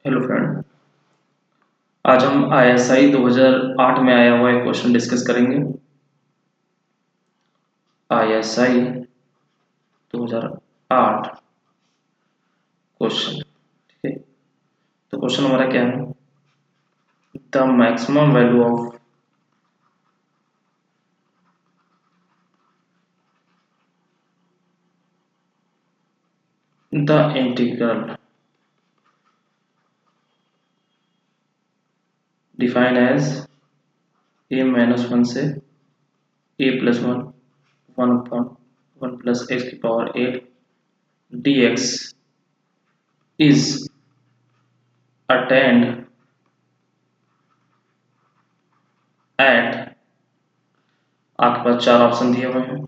Hello friend. आज हम ISI 2008 में आया हुआ एक क्वेश्चन डिस्कस करेंगे। ISI 2008 question. ठीक है, तो क्वेश्चन हमारा क्या है? The maximum value of the integral define as a minus one से a plus one, one upon one plus x की power 8 dx is attained at. आपके पास चार ऑप्शन दिए हुए हैं।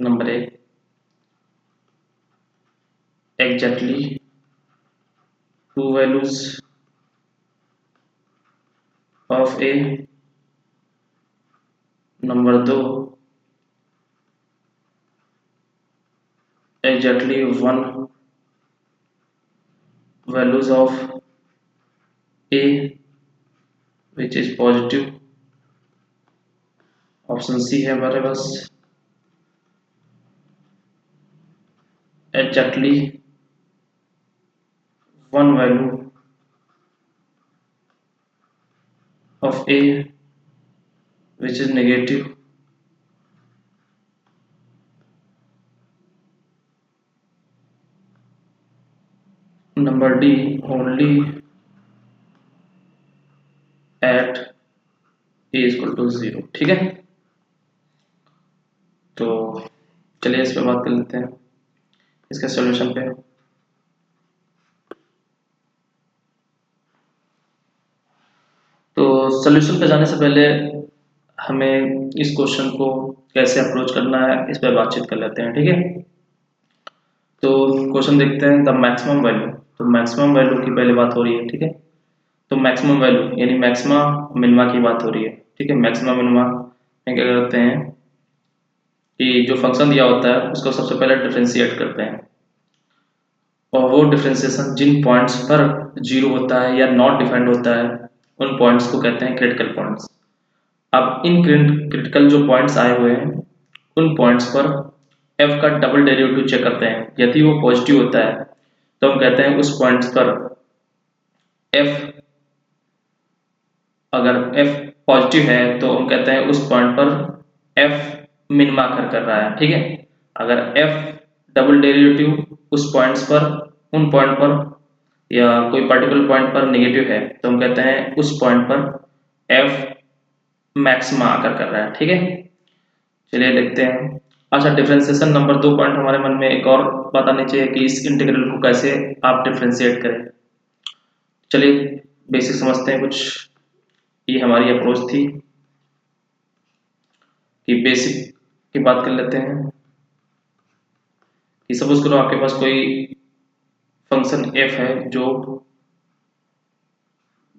नंबर एक, exactly two values of a. Number दो, exactly one values of a which is positive. Option c है हमारे पास, exactly one value of a which is negative. Number D, only at a equal to zero. ठीक है, तो चलिए इस पे बात कर लेते हैं, इसके सॉल्यूशन पे। तो सॉल्यूशन पे जाने से पहले हमें इस क्वेश्चन को कैसे अप्रोच करना है इस पर बातचीत कर लेते हैं। ठीक है, तो क्वेश्चन देखते हैं। द मैक्सिमम वैल्यू, तो मैक्सिमम वैल्यू की पहले बात हो रही है। ठीक है, तो मैक्सिमम वैल्यू यानी मैक्सिमा मिनिमा की बात हो रही है। ठीक है, मैक्सिमा मिनिमा में क्या करते हैं कि जो फंक्शन दिया होता है उसको सबसे पहले डिफरेंशिएट करते हैं, और वो डिफरेंशिएशन जिन पॉइंट्स पर जीरो होता है या नॉट डिफाइंड होता है उन पॉइंट्स को कहते हैं क्रिटिकल पॉइंट्स। अब इन क्रिटिकल जो पॉइंट्स आए हुए हैं उन पॉइंट्स पर f का डबल डेरिवेटिव चेक करते हैं। यदि वो पॉजिटिव होता है तो हम कहते हैं उस पॉइंट्स पर f, अगर f पॉजिटिव है तो हम कहते हैं उस पॉइंट पर f मिनिमा कर रहा है। ठीक है, अगर f डबल डेरिवेटिव उस पॉइंट्स पर, उन पॉइंट पर या कोई पर्टिकुलर पॉइंट पर नेगेटिव है तो हम कहते हैं उस पॉइंट पर f मैक्सिमा आकर कर रहा है। ठीक है, चलिए देखते हैं। अच्छा, डिफरेंशिएशन नंबर दो पॉइंट हमारे मन में एक और बात आनी चाहिए कि इस इंटीग्रल को कैसे आप डिफरेंशिएट करें। चलिए बेसिक समझते हैं कुछ। ये हमारी अप्रोच थी कि बेसिक की बात कर लेते हैं कि सपोज करो आपके पास कोई फंक्शन f है जो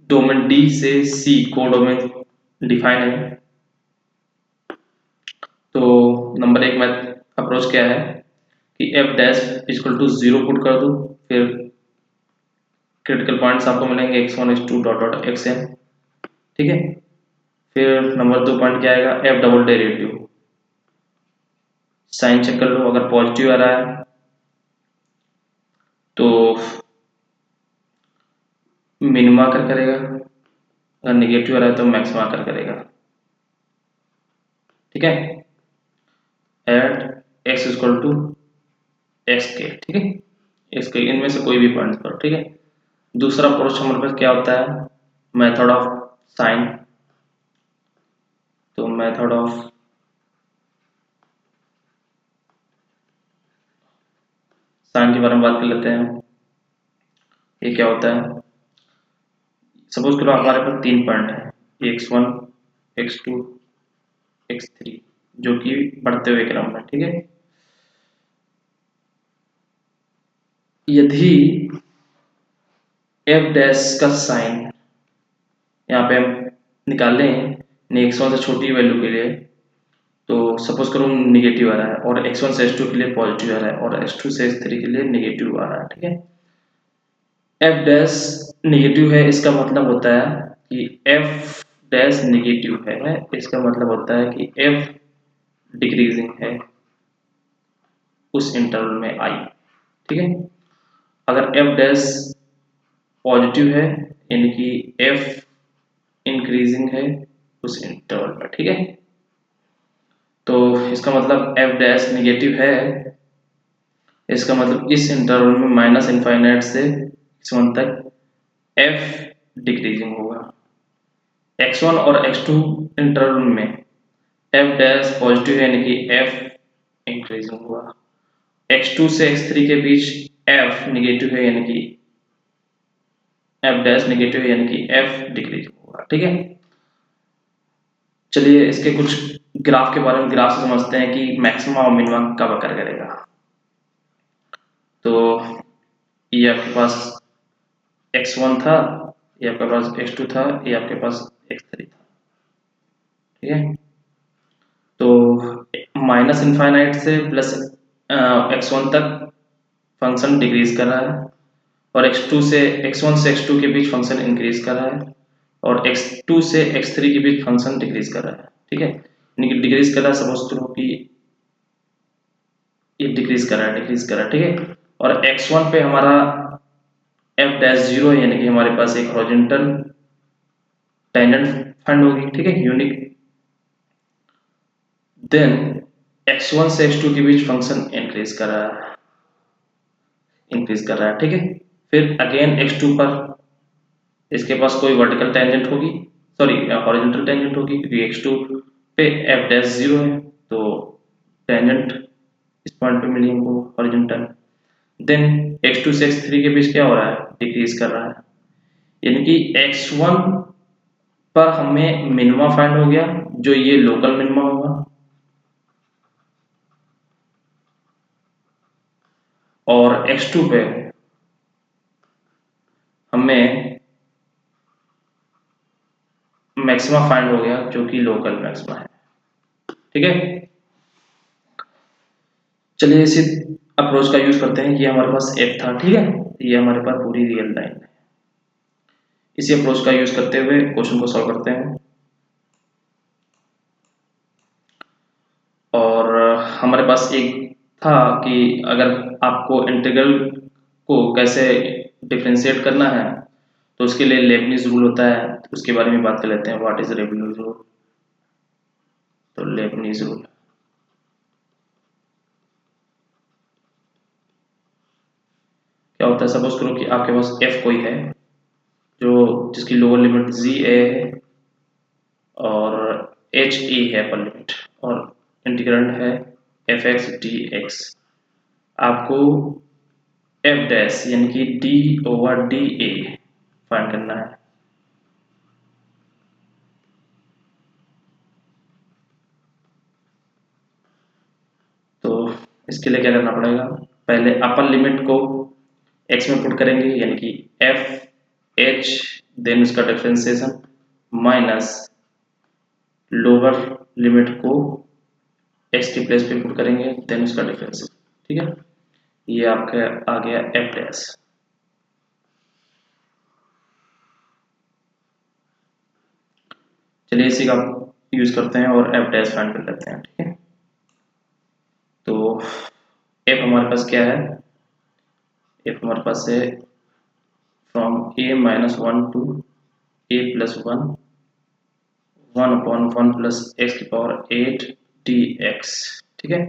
डोमेन डी से सी को डोमेन डिफाइन है। तो नंबर एक में अप्रोच क्या है कि f dash equal to zero put कर दो, फिर क्रिटिकल पॉइंट्स आपको मिलेंगे x1 x2 dot dot xn। ठीक है, फिर नंबर दो पॉइंट क्या आएगा, f double derivative. Sign check कर लो, अगर पॉजिटिव आ रहा है तो मिनिमा कर करेगा, अगर नेगेटिव आ रहा है तो मैक्सिमा कर करेगा। ठीक है, at x equal to x के। ठीक है, एक्स के इनमें से कोई भी पॉइंट पर। ठीक है, दूसरा अप्रोच हमारे पास क्या होता है, मेथड ऑफ साइन। तो मेथड ऑफ साइन के बारे में बात कर लेते हैं। ये क्या होता है, सपोज करो हमारे पास तीन पॉइंट है, x1 x2 x3, जो कि बढ़ते हुए क्रम में। ठीक है, यदि f डैश का साइन यहाँ पे हम निकाल लें x1 से छोटी वैल्यू के लिए, तो सपोज करो निगेटिव आ रहा है, और x1 से x2 के लिए पॉजिटिव आ रहा है, और x2 से x3 के लिए नेगेटिव आ रहा है। ठीक है, एफ डैश निगेटिव है, इसका मतलब होता है कि एफ डैश निगेटिव है, इसका मतलब होता है कि एफ डिक्रीजिंग है उस इंटरवल में आई। ठीक है, अगर एफ डैश पॉजिटिव है यानी कि एफ इंक्रीजिंग है उस इंटरवल में। ठीक है, तो इसका मतलब एफ डैश निगेटिव है, इसका मतलब इस इंटरवल में माइनस इनफाइनाइट से x1 तक एफ डिक्रीजिंग होगा। x1 और x2 इंटरवल में एफ डैश पॉजिटिव है यानी कि एफ इंक्रीजिंग होगा। x2 से x3 के बीच एफ निगेटिव है यानी कि एफ डैश निगेटिव है यानी कि एफ डिक्रीजिंग होगा। ठीक है, चलिए इसके कुछ ग्राफ के बारे में, ग्राफ से समझते हैं कि मैक्सिमा और मिनिमा कब अकर करेगा। तो ये आपके पास x1 था, ये आपके पास x2 था, ये आपके पास x3 था। ठीक है, तो माइनस इनफाइनाइट से प्लस x1 तक फंक्शन डिक्रीज कर रहा है, और x1 से x2 के बीच फंक्शन इंक्रीज कर रहा है, और x2 से x3 के बीच फंक्शन डिक्रीज कर रहा है। ठीक है, यानी कि डिक्रीज कर रहा है, सपोज करो कि ये डिक्रीज कर रहा है, डिक्रीज कर रहा है। ठीक है, और x1 पे हमारा एफ डैश जीरो है यानी कि हमारे पास एक हॉरिजॉन्टल टेंजेंट फाइंड होगी। ठीक है, यूनिक। देन x1 से x2 के बीच फंक्शन इंक्रीज कर रहा है, इंक्रीज कर रहा है। ठीक है, फिर अगेन x2 पर इसके पास कोई वर्टिकल टेंजेंट होगी, सॉरी हॉरिजॉन्टल टेंजेंट होगी, क्योंकि x2 पे एफ डैश जीरो है, तो टेंजेंट इस पॉइंट पे मिली हमको हॉरिजॉन्टल। देन x2 से x3 के बीच क्या हो रहा है, डिक्रीज कर रहा है, यानी कि x1 पर हमें मिनिमा फाइंड हो गया, जो ये लोकल मिनिमा होगा, और x2 पे हमें मैक्सिमा फाइंड हो गया जो कि लोकल मैक्सिमा है। ठीक है, चलिए इसी अप्रोच का यूज करते हैं। ये हमारे पास f था। ठीक है, ये हमारे पास पूरी रियल लाइन है। इसी अप्रोच का यूज करते हुए क्वेश्चन को सॉल्व करते हैं, और हमारे पास एक था कि अगर आपको इंटीग्रल को कैसे डिफरेंशिएट करना है तो उसके लिए लेबनिज रूल होता है, तो उसके बारे में बात कर लेते हैं। What is Lebanese rule? तो लेबनिज रूल क्या होता है, सपोज करो कि आपके पास f कोई है जो जिसकी लोअर लिमिट जी ए है और एच ए है अपर लिमिट, और इंटीग्रेंड है एफ एक्स डी एक्स। आपको एफ डैश यानी कि D over D A find करना है। तो इसके लिए क्या करना पड़ेगा, पहले अपर लिमिट को x में पुट करेंगे यानी कि एफ एच, देन उसका डिफरेंशिएशन माइनस लोअर लिमिट को x के प्लेस पे पुट करेंगे, देन उसका डिफरेंशिएशन। ठीक है, ये आपका आ गया एफ डैश। चलिए इसी का यूज करते हैं और एफ डैश फाइंड कर लेते हैं। ठीक है, तो एफ हमारे पास क्या है, एफ हमारे पास है from A minus one two a plus one, one upon one plus x की पावर एट डी एक्स। ठीक है,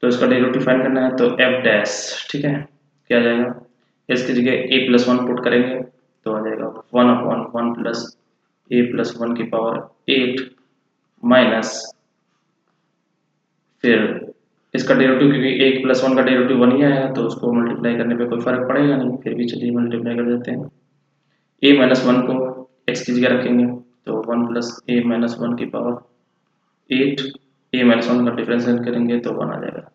तो इसका डेरिवेटिव फाइंड करना है, तो एफ डैश। ठीक है, क्या आ जाएगा, इसकी जगह ए प्लस वन पुट करेंगे तो आ जाएगा one upon one plus a plus one की पावर एट माइनस, फिर इसका डेरिवेटिव, क्योंकि एक प्लस वन का डेरिवेटिव वन ही आया तो उसको मल्टीप्लाई करने पे कोई फर्क पड़ेगा नहीं, फिर भी चलिए मल्टीप्लाई कर देते हैं। ए माइनस वन को एक्स की जगह रखेंगे तो one plus a minus one की पावर एट, ए माइनस वन का डिफरेंशिएट करेंगे तो वन आ जाएगा।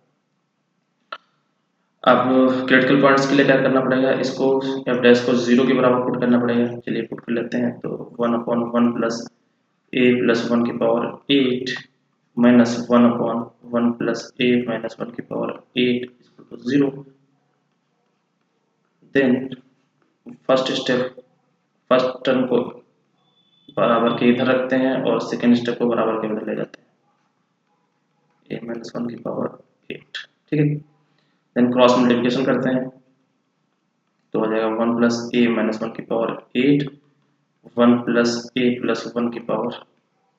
अब क्रिटिकल पॉइंट्स के लिए क्या करना पड़ेगा, इसको एफ डैश को जीरो के बराबर पुट करना पड़ेगा। चलिए पुट कर लेते हैं, तो one upon one plus a plus one की power eight minus one upon one plus a minus one की power eight equal to zero. Then first step, first term को बराबर के इधर रखते हैं और सेकेंड स्टेप को बराबर के उधर ले जाते हैं, a माइनस 1 की पावर 8, ठीक है। देन क्रॉस मल्टीप्लिकेशन करते हैं तो हो जाएगा 1 प्लस a माइनस 1 की पावर 8, 1 प्लस a प्लस 1 की पावर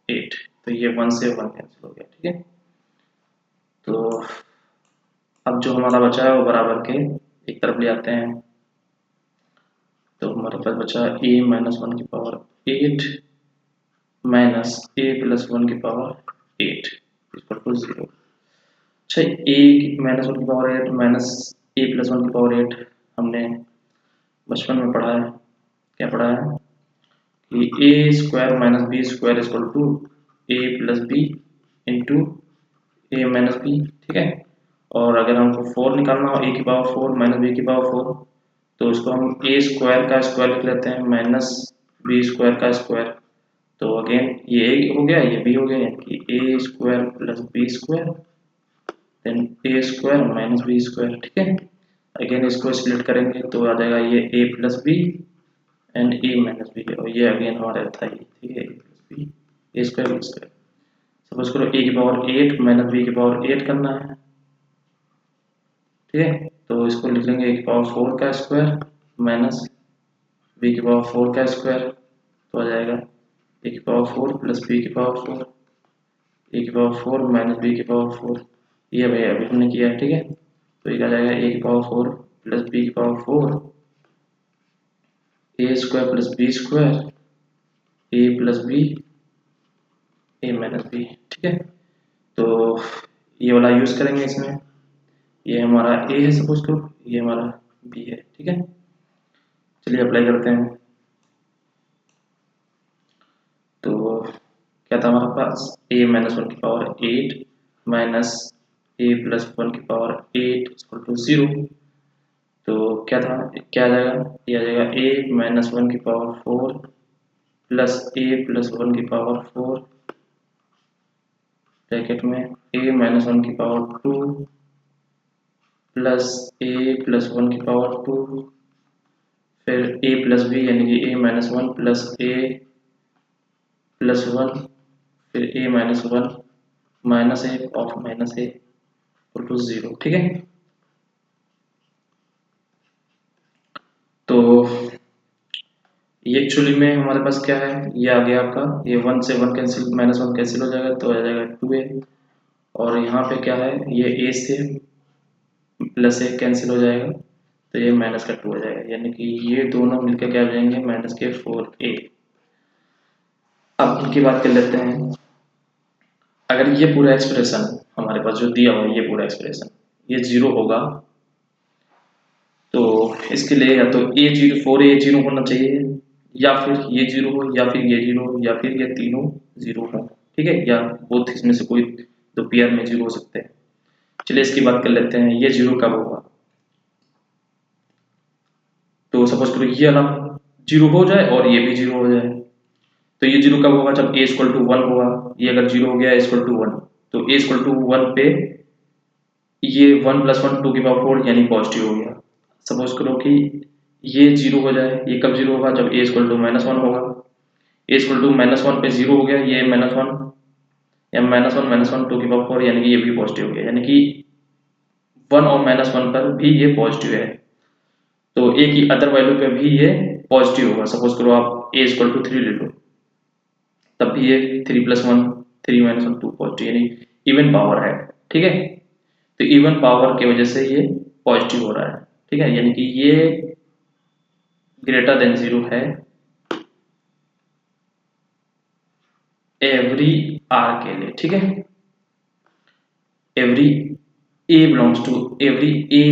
8, तो ये 1 से 1 कैंसिल हो गया, ठीक है। तो अब जो हमारा बचा है वो बराबर के एक तरफ ले आते हैं, तो हमारे पास बचा a माइनस 1 की पावर 8 माइनस a प्लस 1 की पावर 8 इक्वल टू 0। अच्छा, a माइनस 1 की पावर 8 माइनस a प्लस 1 की पावर 8 हमने बचपन में पढ़ा है, क्या पढ़ा है कि a square minus b square equal to a plus b into a minus b, ठीक है। और अगर हमको 4 निकालना हो a की पावर 4 माइनस बी की पावर 4, तो उसको हम a स्क्वायर का स्क्वायर लिख लेते हैं माइनस बी स्क्वायर का स्क्वायर, तो अगेन ये a हो गया, ये b हो गया, यानी कि a square plus b square then a square minus b square, ठीक है। अगेन इसको स्प्लिट करेंगे तो आ जाएगा ये a plus b and a minus b, और ये अगेन हमारा था ये, ठीक है, a plus b a square b square. Suppose करो a की पावर 8 माइनस बी की पावर 8 करना है, ठीक है, तो इसको लिख लेंगे a की पावर 4 का स्क्वायर माइनस बी की पावर 4 का स्क्वायर, तो आ जाएगा a की पावर 4 प्लस बी की पावर 4, a की पावर 4 माइनस बी की पावर 4, ये भाई अभी हमने किया है, ठीक है। तो ये आ जाएगा a की पावर 4 प्लस बी की पावर 4 ए स्क्वायर प्लस बी स्क्वायर ए प्लस बी ए माइनस बी, ठीक है। तो ये वाला यूज करेंगे इसमें, ये हमारा a है सपोज करो, ये हमारा b है, ठीक है। चलिए अप्लाई करते हैं, तो क्या था हमारे पास a माइनस 1 की पावर 8 माइनस a प्लस 1 की पावर 8 इक्वल टू 0, तो क्या था, क्या आ जाएगा, ये आ जाएगा a माइनस 1 की पावर 4 प्लस a प्लस 1 की पावर 4 ब्रैकेट में a माइनस 1 की पावर 2 प्लस a प्लस 1 की पावर 2, फिर a प्लस बी यानी कि a minus 1 plus a plus 1, फिर a minus 1 minus a of minus a equal to 0, ठीक है। तो ये एक्चुअली में हमारे पास क्या है, ये आ गया आपका, ये 1 से 1 कैंसिल, माइनस 1 कैंसिल हो जाएगा तो आ जाएगा 2a, और यहाँ पे क्या है, ये a से प्लस a कैंसिल हो जाएगा तो ये माइनस का 2 हो जाएगा, यानी कि ये दोनों मिलकर क्या हो जाएंगे, माइनस के 4a। अब इनकी बात कर लेते हैं, अगर ये पूरा एक्सप्रेशन हमारे पास जो दिया हुआ है, ये पूरा एक्सप्रेशन ये 0 होगा, तो इसके लिए या तो a0 4a0 होना चाहिए, या फिर ये 0 हो, या फिर ये 0 हो, या फिर ये तीनों 0 हो, ठीक है, या बोथ इसमें से कोई दो पेयर में 0 हो सकते हैं। चलिए इसकी बात कर लेते हैं, ये 0 कब होगा, तो सपोज करो ये वाला 0 हो जाए और ये भी 0 हो जाए, तो ये 0 कब होगा, जब a इक्वल टू 1 होगा, ये अगर 0 हो गया इक्वल टू 1, तो a इक्वल टू 1 पे ये 1 प्लस 1 2 की पावर 4 यानी पॉजिटिव हो गया। सपोज करो कि ये 0 हो जाए, ये कब 0 होगा, जब a इक्वल टू माइनस 1 होगा, a इक्वल टू माइनस 1 पे 0 हो गया, ये माइनस 1 या माइनस वन 2 की पावर 4 यानी कि ये भी पॉजिटिव हो गया, यानी कि 1 और माइनस 1 पर भी ये पॉजिटिव है, तो a की अदर वैल्यू पे भी ये पॉजिटिव होगा। सपोज करो आप a इक्वल टू 3 ले लो, तब भी ये 3 प्लस 1 3 माइनस 1 2 पॉजिटिव, यानी इवन पावर है, ठीक है। तो इवन पावर की वजह से ये पॉजिटिव हो रहा है, ठीक है, यानी कि ये ग्रेटर देन 0 है एवरी r के लिए, ठीक है, every a belongs to every a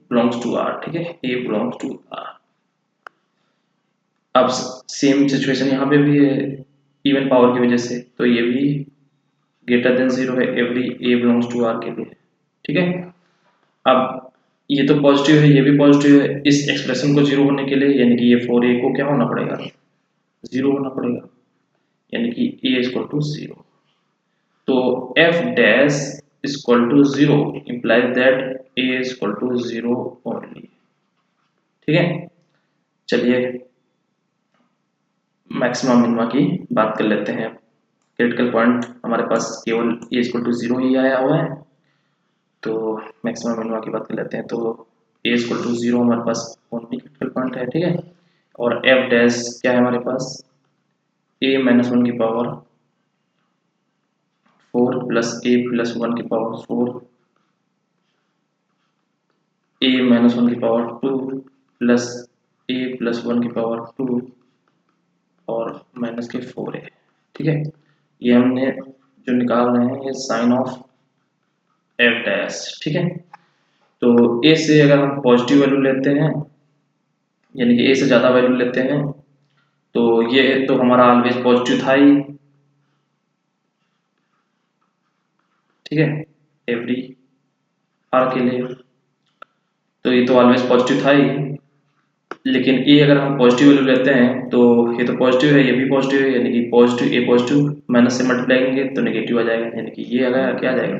belongs to r, ठीक है, a बिलोंग्स टू r। अब सेम सिचुएशन यहाँ पे भी है इवन पावर की वजह से, तो ये भी ग्रेटर देन 0 है every a belongs to r के लिए, ठीक है। अब ये तो पॉजिटिव है, ये भी पॉजिटिव है, इस एक्सप्रेशन को 0 होने के लिए यानी कि ये 4a को क्या होना पड़ेगा, 0 होना पड़ेगा, यानी कि a इक्वल टू 0। तो f dash equal to 0 implies that a equal to 0 only, ठीक है। चलिए मैक्सिमम मिनिमा की बात कर लेते हैं। क्रिटिकल पॉइंट हमारे पास केवल ए इक्वल टू 0 ही आया हुआ है, तो मैक्सिमम मिनिमा की बात कर लेते हैं। तो ए इक्वल टू 0 हमारे पास ओनली क्रिटिकल पॉइंट है, ठीक है। और एफ डैश क्या है हमारे पास, ए माइनस 1 की पावर 4 प्लस ए प्लस 1 की पावर 4, ए माइनस 1 की पावर 2 प्लस ए प्लस 1 की पावर 2 और माइनस के 4 है, ठीक है। ये हमने जो निकाल रहे हैं ये साइन ऑफ एफ डैश, ठीक है। तो ए से अगर हम पॉजिटिव वैल्यू लेते हैं, यानी कि ए से ज़्यादा वैल्यू लेते हैं, तो ये तो हमारा ऑलवेज पॉजिटिव था ही, ठीक है, एवरी आर के लिए, तो ये तो ऑलवेज पॉजिटिव था ही। लेकिन ए अगर हम पॉजिटिव वैल्यू लेते हैं तो ये तो पॉजिटिव है, ये भी पॉजिटिव है, यानी कि पॉजिटिव ए पॉजिटिव माइनस से मल्टीप्लाई करेंगे तो नेगेटिव आ जाएगा, यानी कि ये अगर क्या आ जाएगा,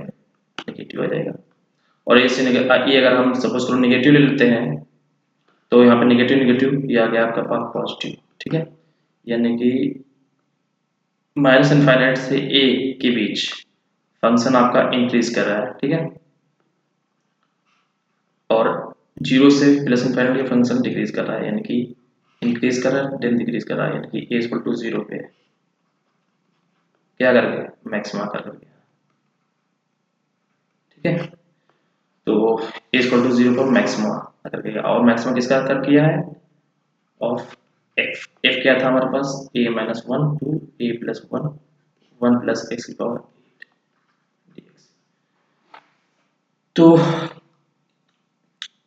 नेगेटिव आ जाएगा। और ए से ये अगर हम सपोज करो नेगेटिव ले लेते हैं तो यहाँ पे नेगेटिव नेगेटिव ये आ गया आपका पास पॉजिटिव, ठीक है। यानी कि माइनस इनफाइनाइट से ए के बीच फंक्शन आपका इंक्रीज कर रहा है, ठीक है। और जीरो से प्लस इनफाइनाइट के फंक्शन डिक्रीज कर रहा है, यानी कि इंक्रीज कर रहा है देन डिक्रीज कर रहा है, यानी कि ए इक्वल टू 0 पे क्या कर गया, मैक्सिमा कर गया, ठीक है। तो ए इक्वल टू 0 पर मैक्सिमा कर गया, और मैक्सिमा किसका कर किया है, ऑफ एफ। एफ क्या था हमारे पास, a minus 1 to a plus 1 1 plus x की पावर 8 dx। तो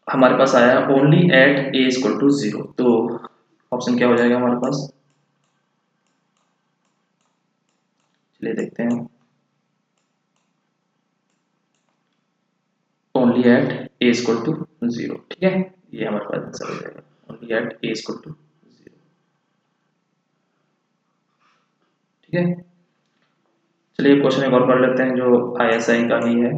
हमारे पास आया only at a equal to 0, तो ऑप्शन क्या हो जाएगा हमारे पास, चलिए देखते हैं। Only at a equal to 0, ठीक है, ये हमारे पास आंसर हो जाएगा, only at a equal to 0, ठीक है। चलिए क्वेश्चन एक और पढ़ लेते हैं जो आईएसआई का ही है।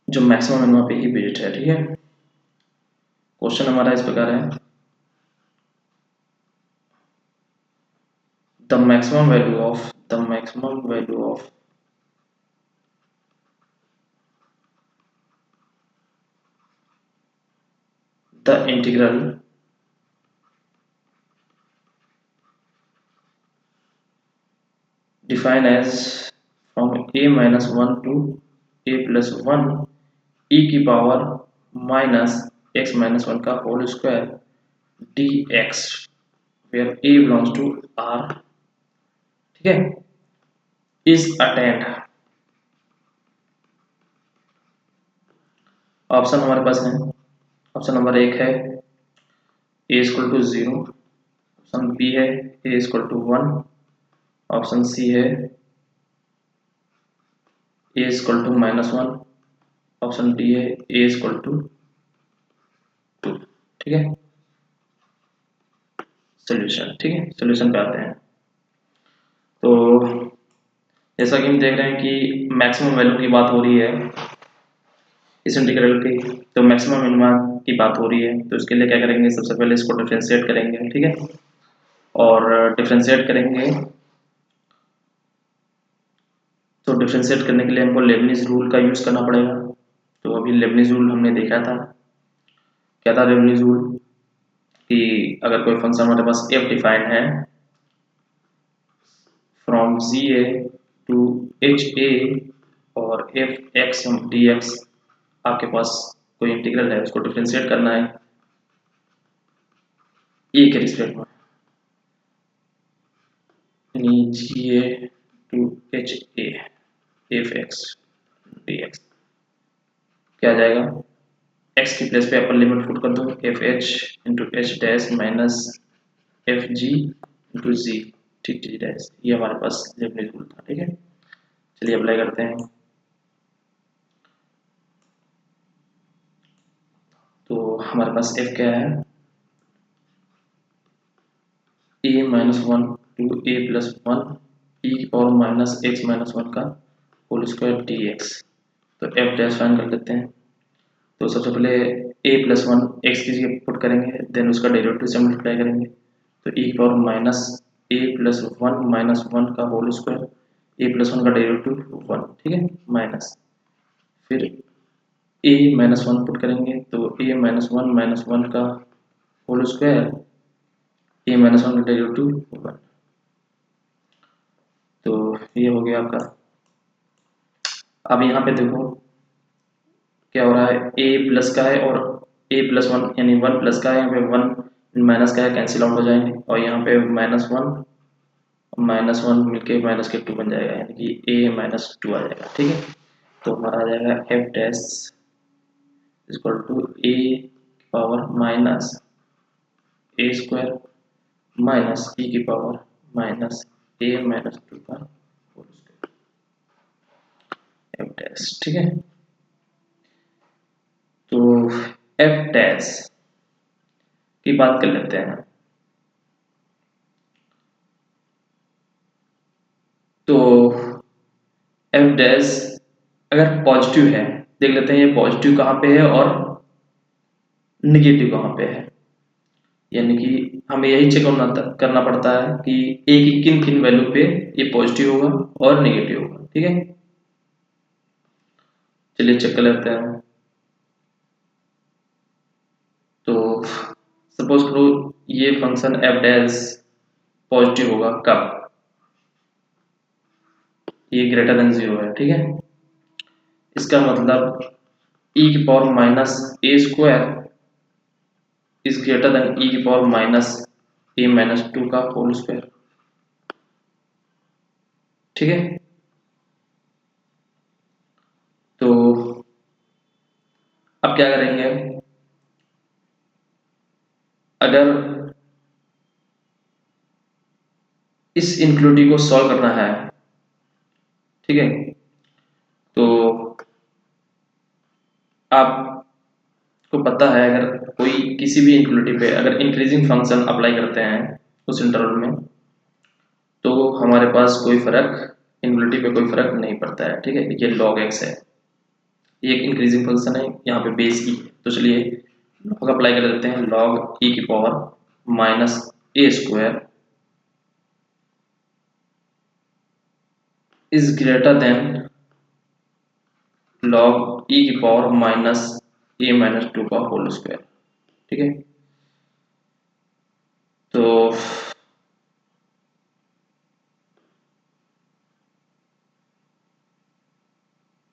जो मैक्सिमम मिनिमम पे ही बेस्ड है, ठीक है। क्वेश्चन हमारा इस प्रकार है, the maximum value of the integral define as from a minus 1 to a plus 1 e की पावर माइनस x माइनस 1 का whole square dx where a belongs to r, ठीक है, इज अटेंड। ऑप्शन हमारे पास है, ऑप्शन नंबर 1 है a equal to 0, option b है a equal to 1, option c है a equal to minus 1, option d है a equal to 2, ठीक है। सोल्यूशन, ठीक है, सोल्यूशन पे आते हैं। तो जैसा कि हम देख रहे हैं कि मैक्सिमम वैल्यू की बात हो रही है इस इंटीग्रल की, तो मैक्सिमम मिनिमा की बात हो रही है, तो इसके लिए क्या करेंगे, सबसे पहले इसको डिफरेंशिएट करेंगे, ठीक है। और डिफरेंशिएट करेंगे तो डिफरेंशिएट करने के लिए हमको लेबनिज रूल का यूज़ करना पड़ेगा। तो अभी लेबनिज रूल हमने देखा था, क्या था लेबनिज रूल, कि अगर कोई फंक्शन हमारे पास एफ डिफाइंड है from g a to H a और एफ एक्स डी एक्स, आपके पास कोई इंटीग्रल है उसको डिफरेंशिएट करना है ए के रिस्पेक्ट में, यानी G a to H a F x d x, क्या आ जाएगा, एक्स की प्लेस पे अपर लिमिट पुट कर दो, F H into H dash minus F G into G, ठीक जी डैश, ये हमारे पास लेबनिज रूल था, ठीक है। चलिए अप्लाई करते हैं। तो हमारे पास एफ क्या है, ए माइनस 1 टू ए प्लस 1 ई की पावर माइनस एक्स माइनस 1 का होल स्क्वायर डी एक्स। तो एफ डैश फाइंड कर लेते हैं। तो सबसे पहले ए प्लस वन एक्स की जगह पुट करेंगे, देन उसका डेरिवेटिव से मल्टीप्लाई करेंगे। तो ई पावर माइनस ए प्लस वन माइनस वन का होल स्क्वायर, ए प्लस वन का डेरिवेटिव वन, ठीक है, माइनस फिर ए माइनस वन पुट करेंगे। तो ए माइनस वन का होल स्क्वायर, ए माइनस वन का डेरिवेटिव वन। तो ये हो गया आपका। अब यहाँ पे देखो क्या हो रहा है, ए प्लस का है और ए प्लस वन यानी वन प्लस का है, यहाँ पे वन माइनस का है, कैंसिल आउट हो जाएंगे और यहाँ पे माइनस वन मिलके माइनस के टू बन जाएगा, यानी कि ए माइनस टू आ जाएगा, ठीक है। तो हमारा आ जाएगा F dash equal to a power minus a square minus e की power minus a minus two का होल स्क्वायर, एफ डैश, ठीक है। तो एफ डैश की बात कर लेते हैं। तो एफ डैश अगर पॉजिटिव है, देख लेते हैं ये पॉजिटिव कहाँ पे है और निगेटिव कहाँ पे है, यानी कि हमें यही चेक करना पड़ता है कि ए की किन किन वैल्यू पे ये पॉजिटिव होगा और निगेटिव होगा, ठीक है। चलिए चेक कर लेते हैं। तो सपोज करो ये फंक्शन एफ डैश पॉजिटिव होगा कब, ये ग्रेटर देन जीरो है, ठीक है। इसका मतलब e की power minus a square is greater then e की power minus a minus two का होल स्क्वायर, ठीक है। तो अब क्या करेंगे, अगर इस इनक्लूडिव को सॉल्व करना है, ठीक है, तो आपको पता है अगर कोई किसी भी इनक्लूडिव पे अगर इंक्रीजिंग फंक्शन अप्लाई करते हैं उस इंटरवल में, तो हमारे पास कोई फर्क इनक्लूडिव पे कोई फर्क नहीं पड़ता है, ठीक है। ये लॉग एक्स है, ये एक इंक्रीजिंग फंक्शन है, यहाँ पे बेस ई। तो चलिए लॉग अप्लाई कर देते हैं, लॉग ई की power minus a square is greater than log e की power minus a minus two का होल स्क्वायर, ठीक है। तो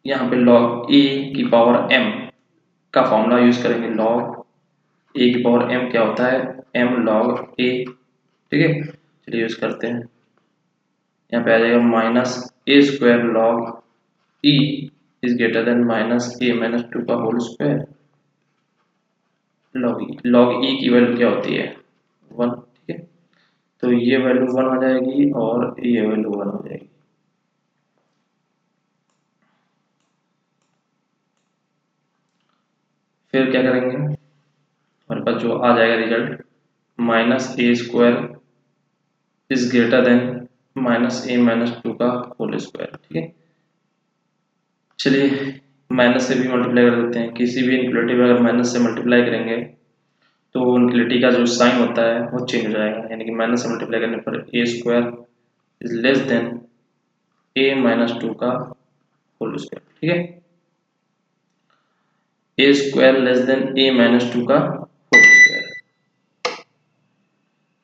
यहाँ पे लॉग ए की पावर एम का फॉर्मूला यूज करेंगे। लॉग ए की पावर एम क्या होता है, एम लॉग ए, ठीक है। चलिए यूज करते हैं, यहाँ पे आ जाएगा minus a square log E is greater then minus a minus two का होल स्क्वायर लॉग ई की वैल्यू क्या होती है, वन, ठीक है। तो ये वैल्यू वन हो जाएगी और ये वैल्यू वन हो जाएगी। फिर क्या करेंगे, हमारे पास जो आ जाएगा result minus a square is greater then minus a minus two का होल स्क्वायर, ठीक है। चलिए माइनस से भी मल्टीप्लाई कर देते हैं, किसी भी इनक्लूटिव अगर माइनस से मल्टीप्लाई करेंगे तो इनक्लूटिव का जो साइन होता है वो चेंज हो जाएगा, यानी कि माइनस से मल्टीप्लाई करने पर a square is less than a minus two का होल स्क्वायर, ठीक है। A square less than a minus two का होल स्क्वायर।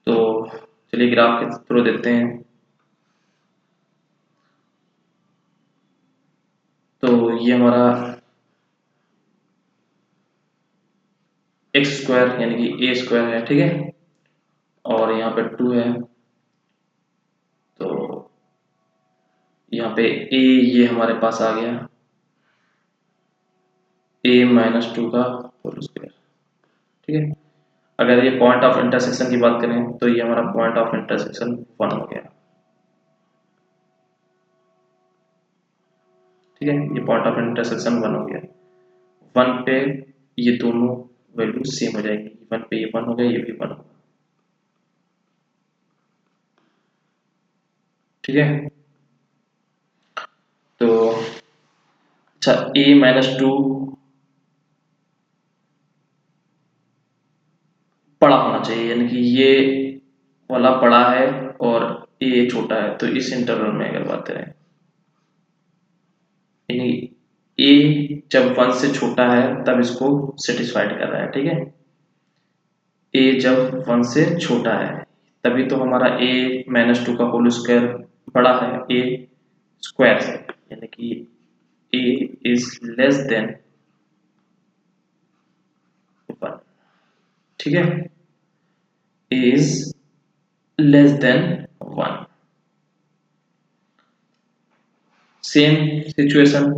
तो चलिए ग्राफ के थ्रू देते हैं। तो ये हमारा एक्स स्क्वायर यानी कि ए स्क्वायर है, ठीक है, और यहाँ पे टू है। तो यहाँ पे ए ये हमारे पास आ गया ए माइनस टू का होल स्क्वायर, ठीक है। अगर ये पॉइंट ऑफ इंटरसेक्शन की बात करें तो ये हमारा पॉइंट ऑफ इंटरसेक्शन वन हो गया, ठीक है। ये पॉइंट ऑफ इंटरसेक्शन वन हो गया, वन पे ये दोनों वैल्यू सेम हो जाएगी, वन पे ये वन हो गया, ये भी वन होगा, ठीक है। तो अच्छा, a-2 बड़ा होना चाहिए, यानी कि ये वाला बड़ा है और ये छोटा है, तो इस इंटरवल में अगर बात करें, यानी ए जब 1 से छोटा है तब इसको सेटिस्फाइड कर रहा है, ठीक है। ए जब 1 से छोटा है तभी तो हमारा a-2 का होल स्क्वायर बड़ा है ए स्क्वायर से, यानी कि a इज लेस देन 1, ठीक है। a is less then 1। Same situation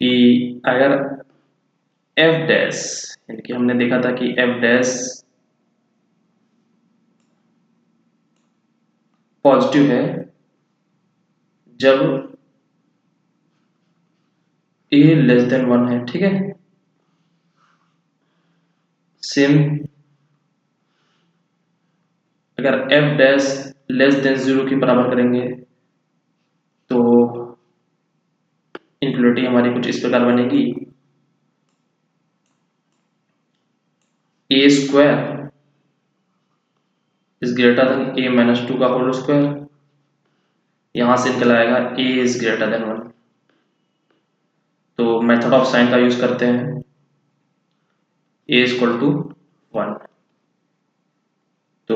कि अगर एफ डैश, यानी कि हमने देखा था कि एफ डैश पॉजिटिव है जब ए लेस देन 1 है, ठीक है। सेम अगर एफ डैश लेस देन 0 के बराबर करेंगे तो इनक्वलिटी हमारी कुछ इस प्रकार बनेगी, a square is greater than a-2 का होल स्क्वायर, यहां से निकल आएगा a इज ग्रेटर देन 1। तो मेथड ऑफ साइन का यूज करते हैं, a इक्वल टू 1। तो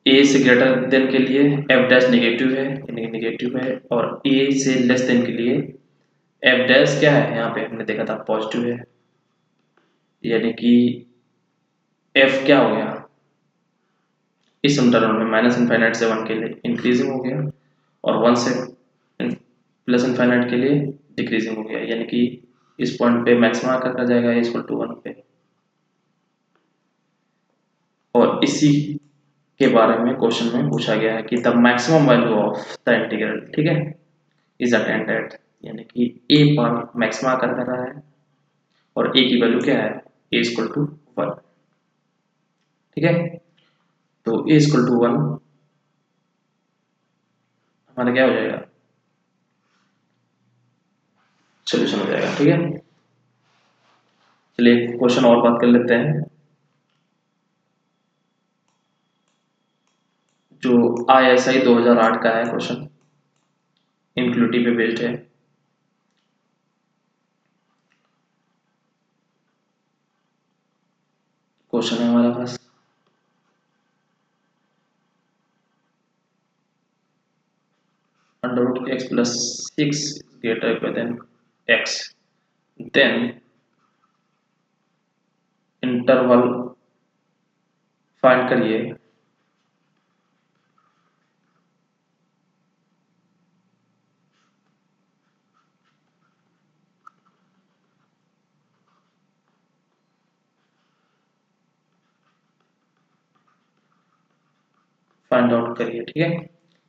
a से ग्रेटर देन के लिए f डैश नेगेटिव है, यानी नेगेटिव है, और a से लेस देन के लिए f डैश क्या है, यहाँ पे हमने देखा था पॉजिटिव है, यानी कि f क्या हो गया, इस इंटरवल में माइनस इनफाइनाइट से 1 के लिए इंक्रीजिंग हो गया और 1 से प्लस इनफाइनाइट के लिए डिक्रीजिंग हो गया, यानी कि इस पॉइंट पे मैक्सिमम आकर कर जाएगा a इक्वल टू 1 पे। और इसी के बारे में क्वेश्चन में पूछा गया है कि the maximum value of the integral, ठीक है, इज अटेन्ड एट, यानी कि a पर मैक्सिमम आकर कर रहा है और a की वैल्यू क्या है, a इक्वल टू 1, ठीक है। तो a इक्वल टू 1 हमारा क्या हो जाएगा, सोल्यूशन हो जाएगा, ठीक है। चलिए क्वेश्चन और बात कर लेते हैं, जो ISI 2008 का है क्वेश्चन, इनक्लूटिव पे बेस्ड है। क्वेश्चन है हमारे पास, √x plus 6 is greater than x, then interval find करिए फाइंड आउट करिए, ठीक है,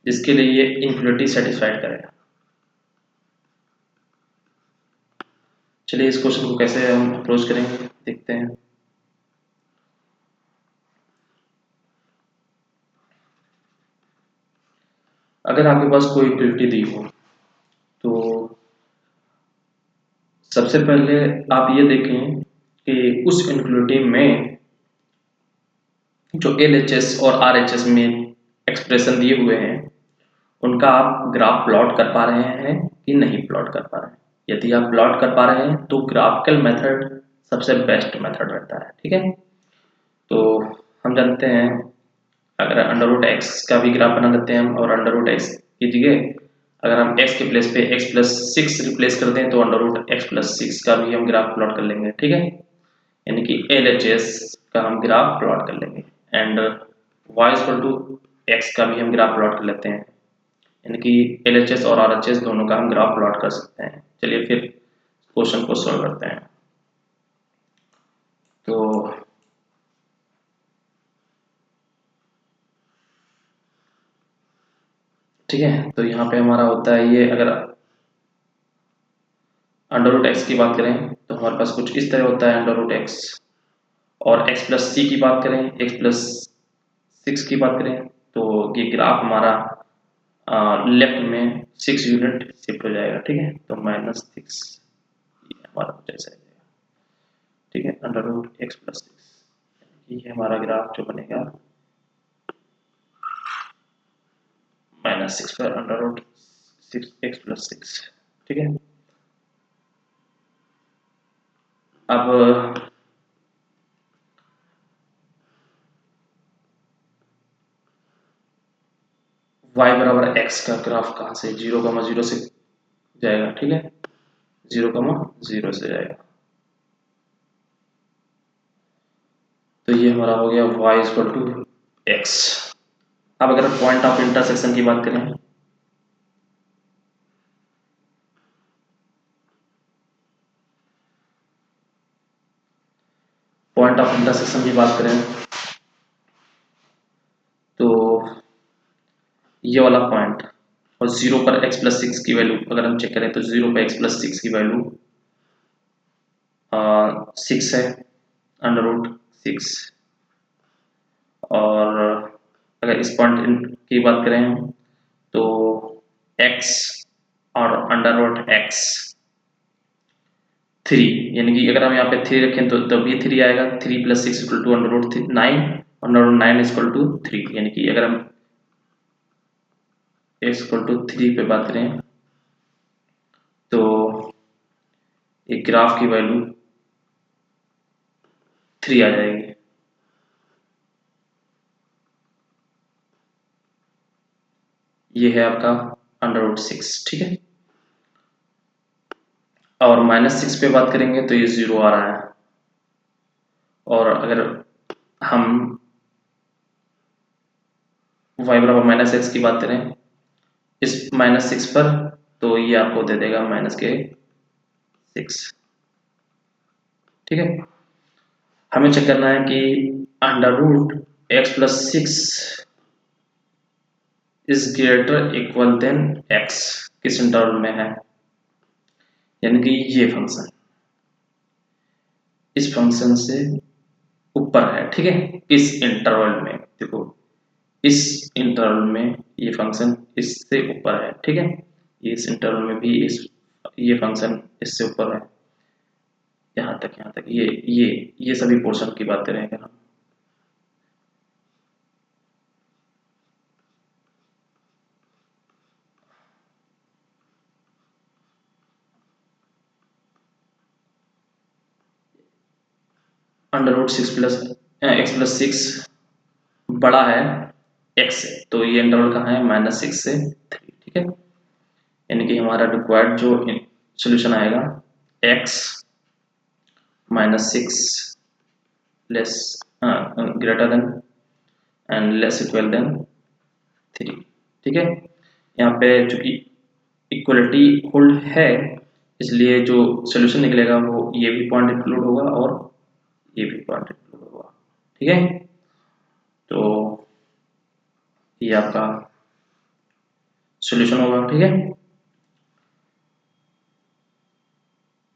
जिसके लिए ये इनक्वलिटी सेटिस्फाइड करेगा। चलिए इस क्वेश्चन को कैसे हम अप्रोच करेंगे देखते हैं। अगर आपके पास कोई इक्वलिटी दी हो तो सबसे पहले आप ये देखें कि उस इनक्वलिटी में जो LHS और RHS में एक्सप्रेशन दिए हुए हैं उनका आप ग्राफ प्लॉट कर पा रहे हैं कि नहीं प्लॉट कर पा रहे हैं। यदि आप प्लॉट कर पा रहे हैं तो ग्राफिकल मेथड सबसे बेस्ट मेथड रहता है, ठीक है। तो हम जानते हैं अगर √x का भी ग्राफ बना लेते हैं हम, और √x की जगह अगर हम x के प्लेस पे x प्लस 6 रिप्लेस कर दें तो √x प्लस 6 का भी हम ग्राफ प्लॉट कर लेंगे, ठीक है। यानी कि LHS का हम ग्राफ प्लॉट कर लेंगे and y equal to x का भी हम ग्राफ प्लॉट कर लेते हैं, यानी कि LHS और RHS दोनों का हम ग्राफ प्लॉट कर सकते हैं। चलिए फिर क्वेश्चन को सॉल्व करते हैं। तो ठीक है, तो यहाँ पे हमारा होता है ये, अगर √x की बात करें तो हमारे पास कुछ इस तरह होता है √x, और x प्लस सी की बात करें, x प्लस 6 की बात करें तो ये ग्राफ हमारा लेफ्ट में 6 यूनिट शिफ्ट हो जाएगा, ठीक है। तो -6 हमारा कुछ ऐसा है, ठीक है, अंडर रूट एक्स प्लस 6, ये हमारा ग्राफ जो बनेगा -6 पर अंडर रूट 6 एक्स प्लस 6, ठीक है। अब y बराबर x का ग्राफ कहाँ से 0,0 से जाएगा, ठीक है, 0,0 से जाएगा। तो ये हमारा हो गया y इक्वल टू x। अब अगर पॉइंट ऑफ इंटरसेक्शन की बात करें, पॉइंट ऑफ इंटरसेक्शन की बात करें तो ये वाला पॉइंट और 0 पर x प्लस 6 की वैल्यू अगर हम चेक करें तो 0 पर x प्लस 6 की वैल्यू 6 है, अंडर रूट 6। और अगर इस पॉइंट की बात करें तो x और अंडर रूट x 3, यानी कि अगर हम यहाँ पे 3 रखें तो तब ये 3 आएगा। 3 plus 6 equal to under root 9, under root 9 equal to 3, यानी कि अगर हम x इक्वल टू 3 पे बात करें तो एक ग्राफ की वैल्यू 3 आ जाएगी। ये है आपका अंडर रूट 6, ठीक है। और -6 पे बात करेंगे तो ये 0 आ रहा है। और अगर हम y बराबर -x की बात करें इस -6 पर तो ये आपको दे देगा -6, ठीक है। हमें चेक करना है कि under root x plus 6 is greater equal than x किस इंटरवल में है, यानी कि ये फंक्शन इस फंक्शन से ऊपर है, ठीक है। इस इंटरवल में देखो, इस इंटरवल में ये फंक्शन इससे ऊपर है, ठीक है। इस इंटरवल में भी ये फंक्शन इससे ऊपर है। यहाँ तक ये सभी पोर्शन की बात करें अगर हम, under root 6 plus x plus 6 बड़ा है x से, तो ये इंटरवल कहाँ है -6 से 3, ठीक है। यानी कि हमारा रिक्वायर्ड जो सोल्यूशन आएगा x -6 less greater than and less equal than 3, ठीक है। यहाँ पे चूंकि इक्वलिटी होल्ड है इसलिए जो सोल्यूशन निकलेगा वो ये भी पॉइंट इंक्लूड होगा और ये भी पॉइंट इंक्लूड होगा, ठीक है। तो ये आपका सॉल्यूशन होगा, ठीक है।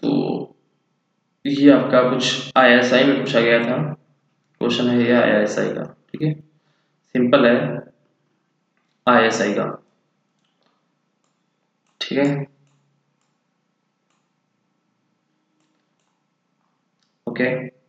तो ये आपका कुछ ISI में पूछा गया था क्वेश्चन है, ये ISI का, ठीक है, सिंपल है ISI का, ठीक है, ओके।